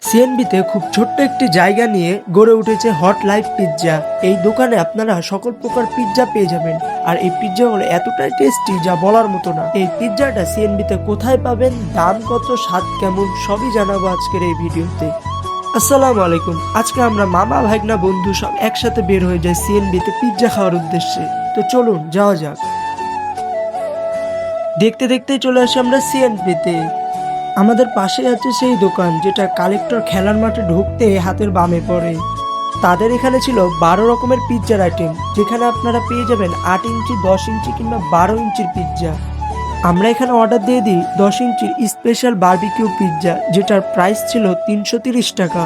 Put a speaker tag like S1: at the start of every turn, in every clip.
S1: সিএনবিতে খুব ছোট্ট একটি জায়গা নিয়ে গড়ে উঠেছে হট লাইফ পিৎজা। এই দোকানে আপনারা সকল প্রকার পিৎজা পেয়ে যাবেন, আর এই পিৎজাগুলো এতটাই টেস্টি যা বলার মতো না। এই পিৎজাটা সিএনবিতে কোথায় পাবেন, দাম কত, স্বাদ কেমন, সবই জানাবো আজকের এই ভিডিওতে। আসসালামু আলাইকুম। আজকে আমরা মামা ভাইগনা বন্ধু সব একসাথে বের হয়ে যাই সিএনবিতে পিৎজা খাওয়ার উদ্দেশ্যে। তো চলুন যাওয়া যাক। দেখতে দেখতেই চলে আসি আমরা সিএনবিতে। আমাদের পাশে আছে সেই দোকান যেটা কালেক্টর খেলার মাঠে ঢুকতে হাতের বামে পড়ে। তাদের এখানে ছিল 12 রকমের পিৎজার আইটেম, যেখানে আপনারা পেয়ে যাবেন 8 ইঞ্চি, 10 ইঞ্চি কিংবা 12 ইঞ্চির পিৎজা। আমরা এখানে অর্ডার দিয়ে দিই 10 ইঞ্চির স্পেশাল বারবিকিউ পিৎজা, যেটার প্রাইস ছিল 330 টাকা।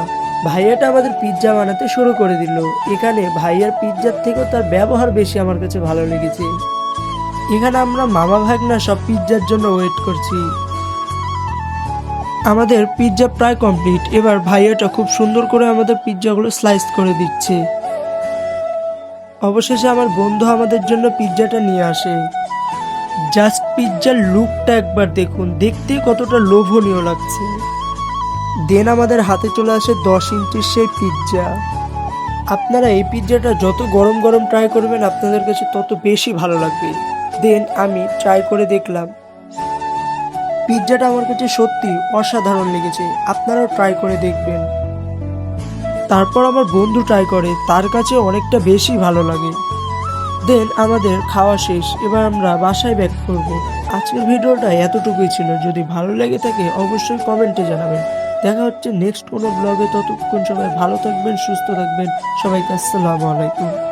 S1: ভাইয়াটা আমাদের পিৎজা বানাতে শুরু করে দিল। এখানে ভাইয়ার পিৎজার থেকেও তার ব্যবহার বেশি আমার কাছে ভালো লেগেছে। এখানে আমরা মামা ভাগনা সব পিৎজার জন্য ওয়েট করছি। আমাদের পিৎজা প্রায় কমপ্লিট। এবার ভাইয়াটা খুব সুন্দর করে আমাদের পিৎজাগুলো স্লাইস করে দিচ্ছে। অবশেষে আমার বন্ধু আমাদের জন্য পিৎজাটা নিয়ে আসে। জাস্ট পিৎজার লুকটা একবার দেখুন, দেখতে কতটা লোভনীয় লাগছে। দেন আমাদের হাতে চলে আসে 10 ইঞ্চির সেই পিৎজা। আপনারা এই পিৎজাটা যত গরম গরম ট্রাই করবেন আপনাদের কাছে তত বেশি ভালো লাগবে। দেন আমি ট্রাই করে দেখলাম, পিৎজাটা আমার কাছে সত্যি অসাধারণ লেগেছে। আপনারাও ট্রাই করে দেখবেন। তারপর আমার বন্ধু ট্রাই করে, তার কাছে অনেকটা বেশি ভালো লাগে। দেন আমাদের খাওয়া শেষ। এবার আমরা বাসায় ব্যাক করব। আজকের ভিডিওটা এতটুকুই ছিল। যদি ভালো লেগে থাকে অবশ্যই কমেন্টে জানাবেন। দেখা হচ্ছে নেক্সট কোনো ব্লগে। ততক্ষণ সবাই ভালো থাকবেন, সুস্থ থাকবেন। সবাইকে আসসালামু আলাইকুম।